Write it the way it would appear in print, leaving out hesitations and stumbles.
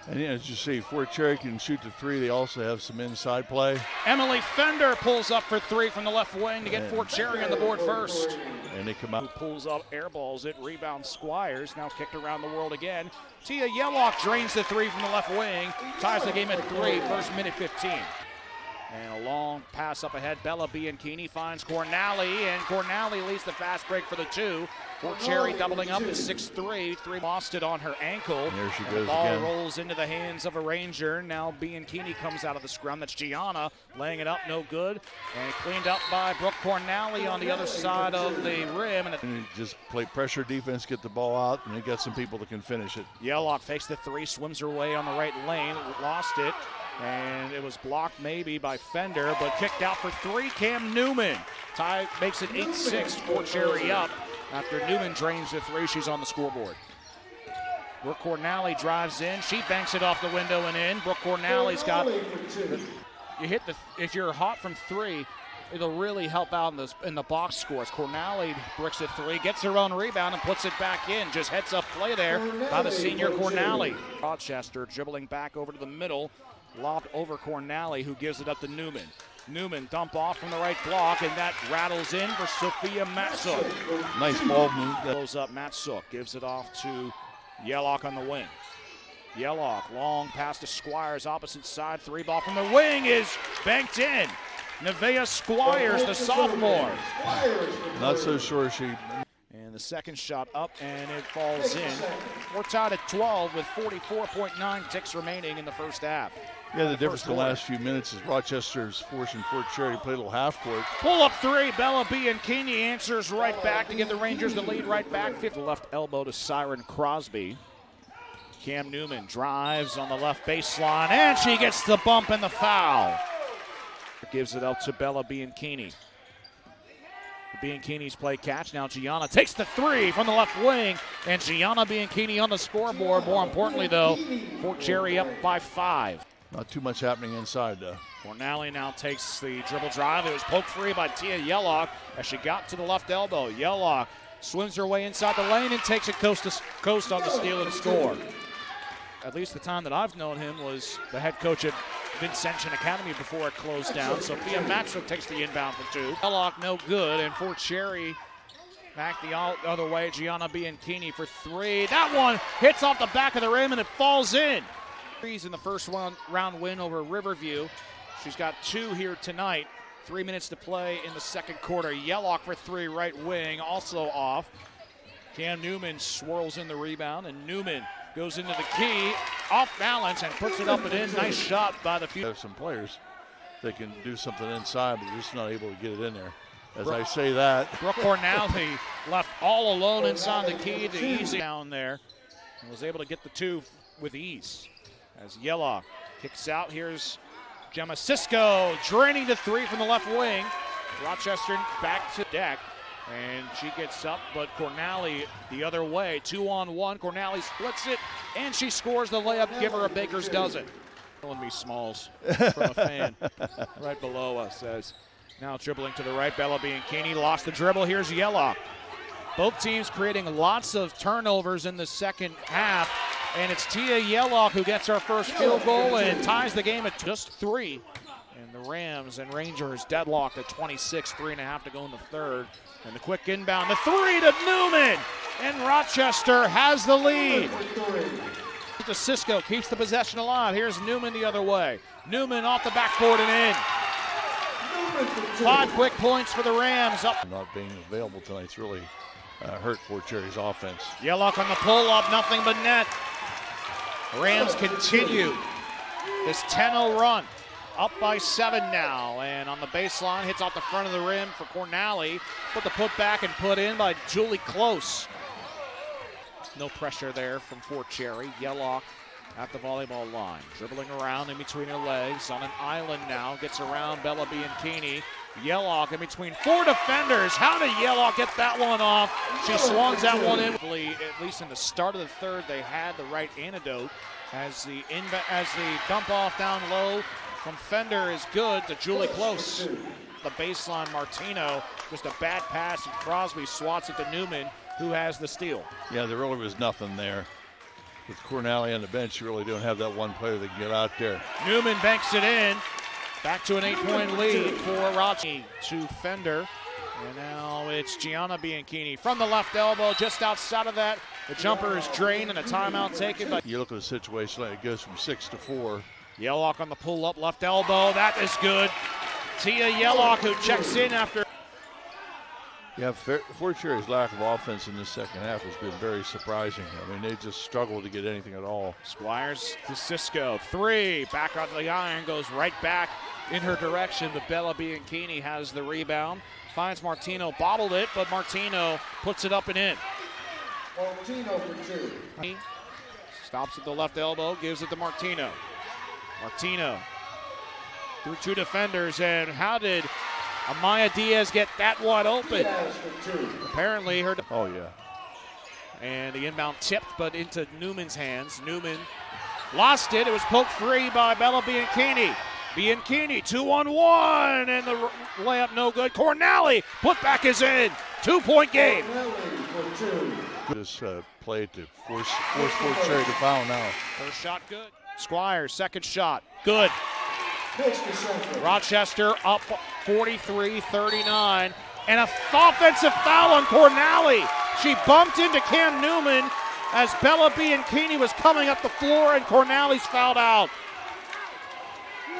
And as you see, Fort Cherry can shoot the three. They also have some inside play. Emily Fender pulls up for three from the left wing to get Fort Cherry on the board first. And they come out. Who pulls up, airballs it, rebounds Squires, now kicked around the world again. Tia Yellock drains the three from the left wing, ties the game at 3, first minute 15. And a long pass up ahead, Bella Bianchini finds Cornally, and Cornally leads the fast break for the 2. Fort Cherry doubling up at 6-3. 3 lost it on her ankle. And there she goes the ball again. Rolls into the hands of a Ranger. Now Bianchini comes out of the scrum. That's Gianna laying it up, no good. And cleaned up by Brooke Cornally on the other side of the rim. And just play pressure defense, get the ball out, and they got some people that can finish it. Yellock fakes the 3, swims her way on the right lane, lost it. And it was blocked maybe by Fender, but kicked out for 3, Cam Newman. Tie makes it 8-6, Fort Cherry up. After Newman drains the 3, she's on the scoreboard. Brooke Cornally drives in. She banks it off the window and in. Brooke Cornally's got, if you're hot from 3, it'll really help out in the box scores. Cornally bricks a 3, gets her own rebound and puts it back in. Just heads up play there by the senior Cornally. Rochester dribbling back over to the middle. Lobbed over Cornally, who gives it up to Newman. Newman dump off from the right block, and that rattles in for Sophia Matsuk. Nice ball move. Goes up, Matsuk gives it off to Yellock on the wing. Yellock, long pass to Squires, opposite side, 3 ball from the wing is banked in. Nevaeh Squires, the sophomore. Not so sure she. And the second shot up, and it falls in. We're tied at 12 with 44.9 ticks remaining in the first half. Yeah, the difference in the last few minutes is Rochester's forcing Fort Cherry to play a little half court. Pull up 3, Bella Bianchini answers right back to give the Rangers the lead right back. Fifth left elbow to Siren Crosby. Cam Newman drives on the left baseline, and she gets the bump and the foul. Gives it out to Bella Bianchini. Bianchini's play catch. Now Gianna takes the 3 from the left wing, and Gianna Bianchini on the scoreboard. More importantly, though, Fort Cherry up by 5. Not too much happening inside, though. Cornally now takes the dribble drive. It was poked free by Tia Yellock as she got to the left elbow. Yellock swims her way inside the lane and takes it coast to coast on the steal and score. At least the time that I've known him was the head coach at Vincentian Academy before it closed down. Sophia Matsuk takes the inbound for 2. Yellock no good, and Fort Cherry back the other way. Gianna Bianchini for 3. That one hits off the back of the rim and it falls in. In the first round win over Riverview. She's got 2 here tonight. 3 minutes to play in the second quarter. Yellock for 3, right wing, also off. Cam Newman swirls in the rebound, and Newman goes into the key, off balance, and puts it up and in. Nice shot by the few. Have some players that can do something inside, but they're just not able to get it in there. As I say that. Brooke Cornally left all alone inside the key to easy down there, and was able to get the 2 with ease. As Yellock kicks out, here's Gemma Cisco draining the 3 from the left wing. Rochester back to deck, and she gets up, but Cornally the other way. 2-on-1, Cornally splits it, and she scores the layup. Give her a baker's dozen. Telling me Smalls from a fan right below us. As now dribbling to the right, Bella Bianchini lost the dribble. Here's Yellock. Both teams creating lots of turnovers in the second half. And it's Tia Yellock who gets our first field goal and ties the game at just 3. And the Rams and Rangers deadlocked at 26, 3.5 to go in the third. And the quick inbound, the 3 to Newman. And Rochester has the lead. To Cisco, keeps the possession alive. Here's Newman the other way. Newman off the backboard and in. 5 quick points for the Rams. Up. Not being available tonight's really hurt Fort Cherry's offense. Yellock on the pull-up, nothing but net. Rams continue this 10-0 run. Up by 7 now, and on the baseline, hits off the front of the rim for Cornally. Put the putback and put in by Julie Close. No pressure there from Fort Cherry. Yellock at the volleyball line, dribbling around in between her legs on an island now. Gets around Bella Bianchini. Yellock in between 4 defenders. How did Yellock get that one off? She swans that one in. At least in the start of the third, they had the right antidote. As the dump off down low from Fender is good to Julie Close. The baseline, Martino, just a bad pass, and Crosby swats it to Newman, who has the steal. Yeah, there really was nothing there. with Cornally on the bench, you really don't have that one player that can get out there. Newman banks it in. Back to an 8-point lead for Rochester. To Fender. And now it's Gianna Bianchini from the left elbow, just outside of that. The jumper is drained and a timeout taken. But you look at a situation like it goes from 6 to 4. Yellock on the pull-up left elbow. That is good. Tia Yellock, who checks in after. Yeah, Fort Cherry's lack of offense in the second half has been very surprising. I mean, they just struggled to get anything at all. Squires to Cisco. 3. Back on the iron. Goes right back in her direction. But Bella Bianchini has the rebound. Finds Martino. Bottled it, but Martino puts it up and in. Martino for 2. Stops at the left elbow. Gives it to Martino. Martino through 2 defenders. And how did Amaya Diaz get that one open? Apparently her. Oh, yeah. And the inbound tipped, but into Newman's hands. Newman lost it. It was poked free by Bella Bianchini. Bianchini 2-on-1, and the layup no good. Cornally put back is in. 2-point game. Just play to force Fort Cherry to foul now. First shot good. Squires second shot good. Rochester up 43-39, and a offensive foul on Cornally. She bumped into Cam Newman as Bella Bianchini was coming up the floor, and Cornally's fouled out.